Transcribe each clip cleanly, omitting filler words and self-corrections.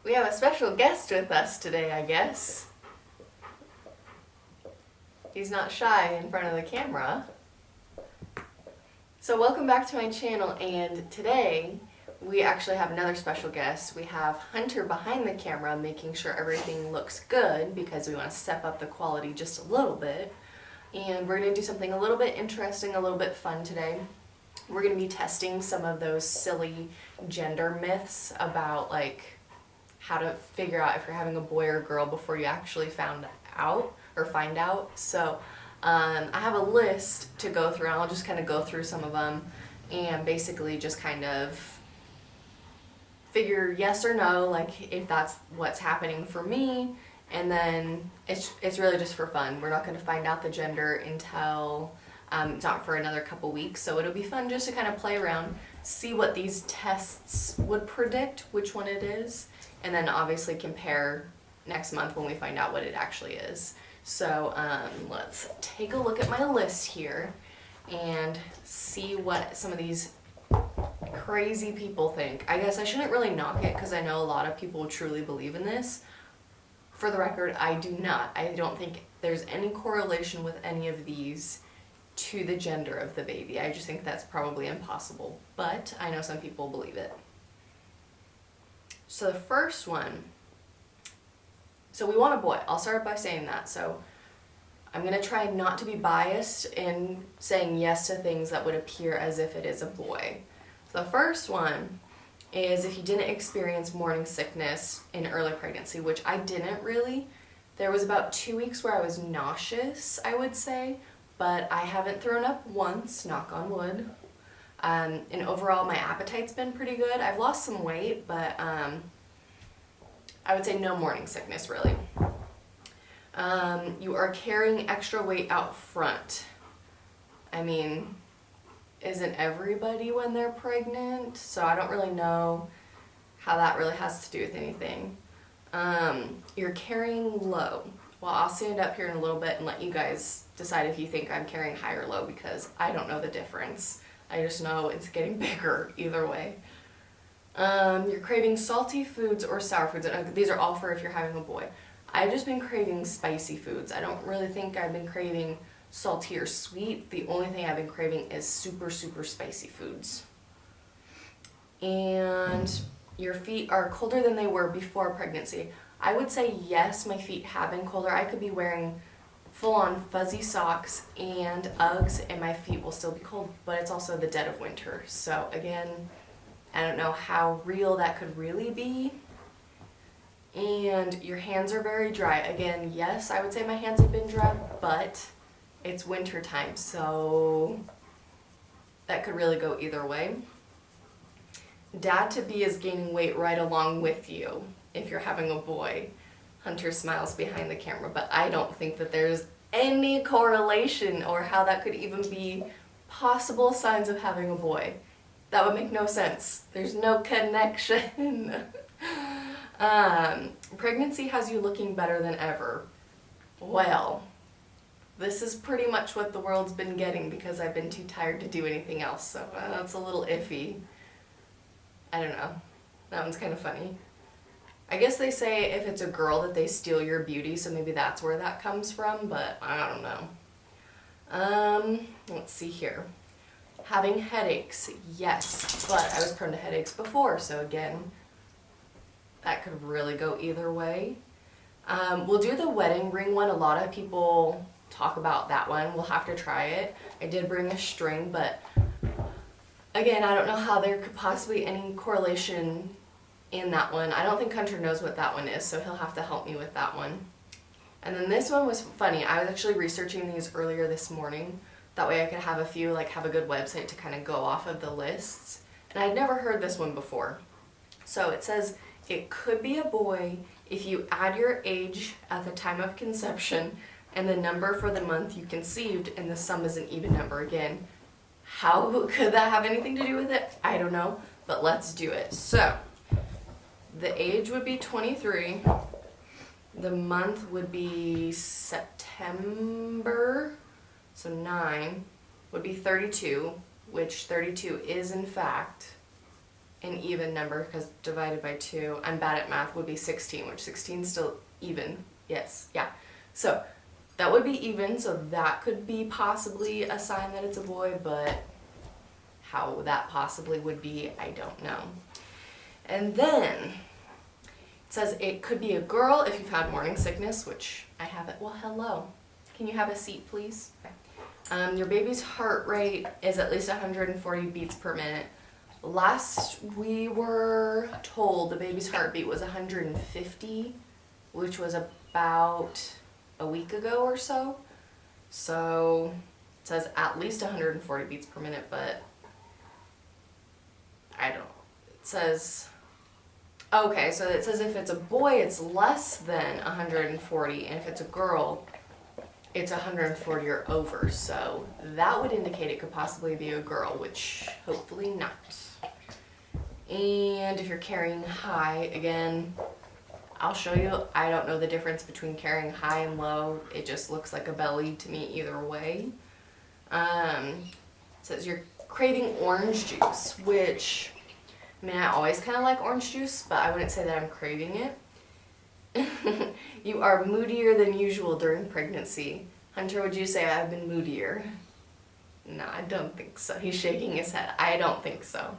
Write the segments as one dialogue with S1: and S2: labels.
S1: We have a special guest with us today, I guess. He's not shy in front of the camera. So welcome back to my channel, and today we actually have another special guest. We have Hunter behind the camera making sure everything looks good because we want to step up the quality just a little bit. And we're going to do something a little bit interesting, a little bit fun today. We're going to be testing some of those silly gender myths about like how to figure out if you're having a boy or girl before you actually find out. So I have a list to go through, and I'll just kind of go through some of them and basically just kind of figure yes or no, like if that's what's happening for me. And then it's really just for fun. We're not going to find out the gender until it's not for another couple weeks, so it'll be fun just to kind of play around, see what these tests would predict, which one it is, and then obviously compare next month when we find out what it actually is. So let's take a look at my list here and see what some of these crazy people think. I guess I shouldn't really knock it because I know a lot of people truly believe in this. For the record, I do not. I don't think there's any correlation with any of these to the gender of the baby. I just think that's probably impossible, but I know some people believe it. So the first one, so we want a boy. I'll start by saying that. So I'm going to try not to be biased in saying yes to things that would appear as if it is a boy. So the first one is if you didn't experience morning sickness in early pregnancy, which I didn't really. There was about 2 weeks where I was nauseous, I would say, but I haven't thrown up once, knock on wood. And overall my appetite's been pretty good. I've lost some weight, but I would say no morning sickness really. You are carrying extra weight out front. I mean, isn't everybody when they're pregnant? So I don't really know how that really has to do with anything. You're carrying low. Well, I'll stand up here in a little bit and let you guys decide if you think I'm carrying high or low because I don't know the difference. I just know it's getting bigger either way. You're craving salty foods or sour foods. These are all for if you're having a boy. I've just been craving spicy foods. I don't really think I've been craving salty or sweet. The only thing I've been craving is super, super spicy foods. And your feet are colder than they were before pregnancy. I would say yes, my feet have been colder. I could be wearing full-on fuzzy socks and Uggs and my feet will still be cold, but it's also the dead of winter. So again, I don't know how real that could really be. And your hands are very dry. Again, yes, I would say my hands have been dry, but it's winter time, so that could really go either way. Dad-to-be is gaining weight right along with you if you're having a boy. Hunter smiles behind the camera, but I don't think that there's any correlation or how that could even be possible signs of having a boy. That would make no sense. There's no connection. Pregnancy has you looking better than ever. Well, this is pretty much what the world's been getting because I've been too tired to do anything else, so that's a little iffy. I don't know. That one's kind of funny. I guess they say if it's a girl that they steal your beauty, so maybe that's where that comes from, but I don't know. Let's see here. Having headaches, yes, but I was prone to headaches before, so again, that could really go either way. We'll do the wedding ring one. A lot of people talk about that one. We'll have to try it. I did bring a string, but again, I don't know how there could possibly be any correlation in that one. I don't think Hunter knows what that one is, so he'll have to help me with that one. And then this one was funny. I was actually researching these earlier this morning. That way I could have a few, have a good website to kind of go off of the lists. And I'd never heard this one before. So it says, it could be a boy if you add your age at the time of conception and the number for the month you conceived, and the sum is an even number again. How could that have anything to do with it? I don't know, but let's do it. So, the age would be 23. The month would be September, so 9 would be 32, which 32 is in fact an even number because divided by 2, I'm bad at math, would be 16, which 16 is still even. Yes, yeah. So that would be even, so that could be possibly a sign that it's a boy, but how that possibly would be, I don't know. And then it says it could be a girl if you've had morning sickness, which I haven't. Well, hello. Can you have a seat, please? Okay. Your baby's heart rate is at least 140 beats per minute. Last we were told the baby's heartbeat was 150, which was about a week ago or so. So it says at least 140 beats per minute, but I don't. It says, okay, so it says if it's a boy, it's less than 140, and if it's a girl, it's 140 or over. So that would indicate it could possibly be a girl, which hopefully not. And if you're carrying high, again, I'll show you. I don't know the difference between carrying high and low. It just looks like a belly to me either way. It says you're craving orange juice, which, I mean, I always kind of like orange juice, but I wouldn't say that I'm craving it. You are moodier than usual during pregnancy. Hunter, would you say I've been moodier? No, I don't think so. He's shaking his head. I don't think so.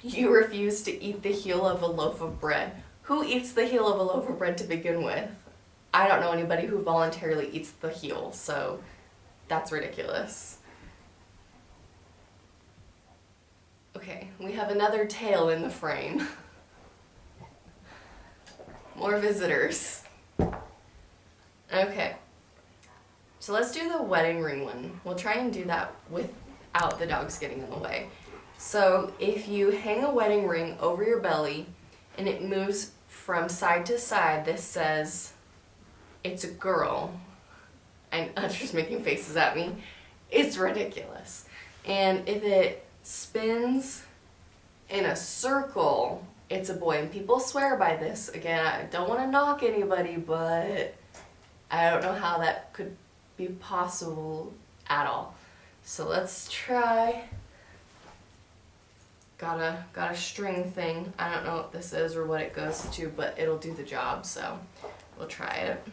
S1: You refuse to eat the heel of a loaf of bread. Who eats the heel of a loaf of bread to begin with? I don't know anybody who voluntarily eats the heel, so that's ridiculous. Okay, we have another tail in the frame. More visitors. Okay, so let's do the wedding ring one. We'll try and do that without the dogs getting in the way. So if you hang a wedding ring over your belly and it moves from side to side, this says it's a girl. And Hunter's making faces at me. It's ridiculous. And if it spins in a circle, it's a boy. And people swear by this. Again, I don't want to knock anybody, but I don't know how that could be possible at all. So let's try. Got a string thing. I don't know what this is or what it goes to, but it'll do the job, so we'll try it.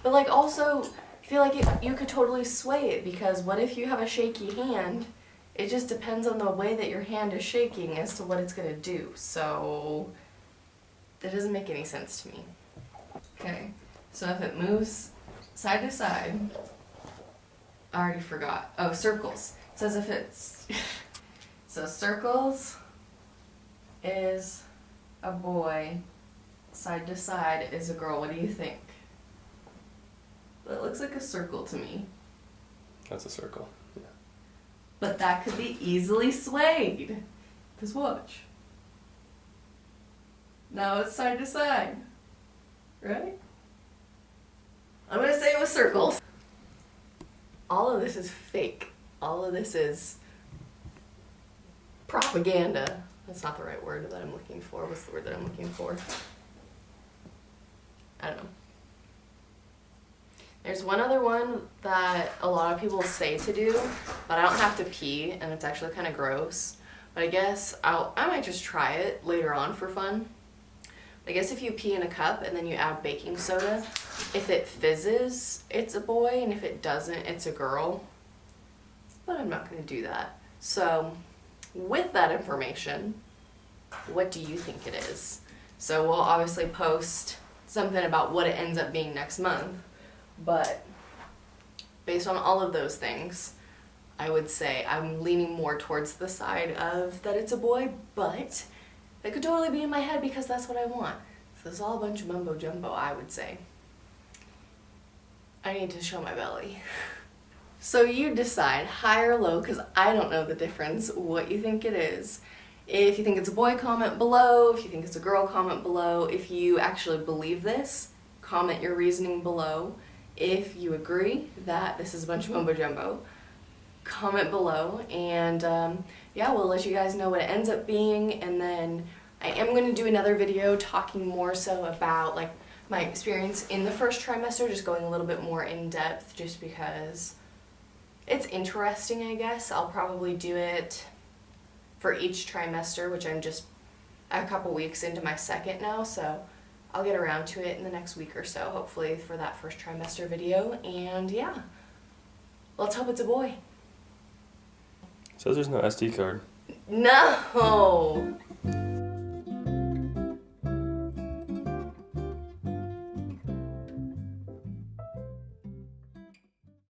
S1: But like also, I feel like you could totally sway it, because what if you have a shaky hand? It just depends on the way that your hand is shaking as to what it's gonna do. So that doesn't make any sense to me. Okay, so if it moves side to side, I already forgot. Oh, circles. It says if it's so circles is a boy, side to side is a girl. What do you think? That looks like a circle to me.
S2: That's a circle. Yeah.
S1: But that could be easily swayed. Because watch. Now it's side to side. Right? I'm going to say it was circles. All of this is fake. All of this is propaganda. That's not the right word that I'm looking for. What's the word that I'm looking for? I don't know. There's one other one that a lot of people say to do, but I don't have to pee, and it's actually kind of gross. But I guess I might just try it later on for fun. I guess if you pee in a cup and then you add baking soda, if it fizzes, it's a boy, and if it doesn't, it's a girl. But I'm not going to do that. So with that information, what do you think it is? So we'll obviously post something about what it ends up being next month. But based on all of those things, I would say I'm leaning more towards the side of that it's a boy, but that could totally be in my head because that's what I want. So it's all a bunch of mumbo jumbo, I would say. I need to show my belly. So you decide, high or low, because I don't know the difference, what you think it is. If you think it's a boy, comment below. If you think it's a girl, comment below. If you actually believe this, comment your reasoning below. If you agree that this is a bunch of mumbo jumbo, comment below. And yeah, we'll let you guys know what it ends up being. And then I am going to do another video talking more so about like my experience in the first trimester, just going a little bit more in depth, just because it's interesting, I guess. I'll probably do it for each trimester, which I'm just a couple weeks into my second now, so I'll get around to it in the next week or so, hopefully for that first trimester video. And yeah, let's hope it's a boy.
S2: Says there's no SD card.
S1: No!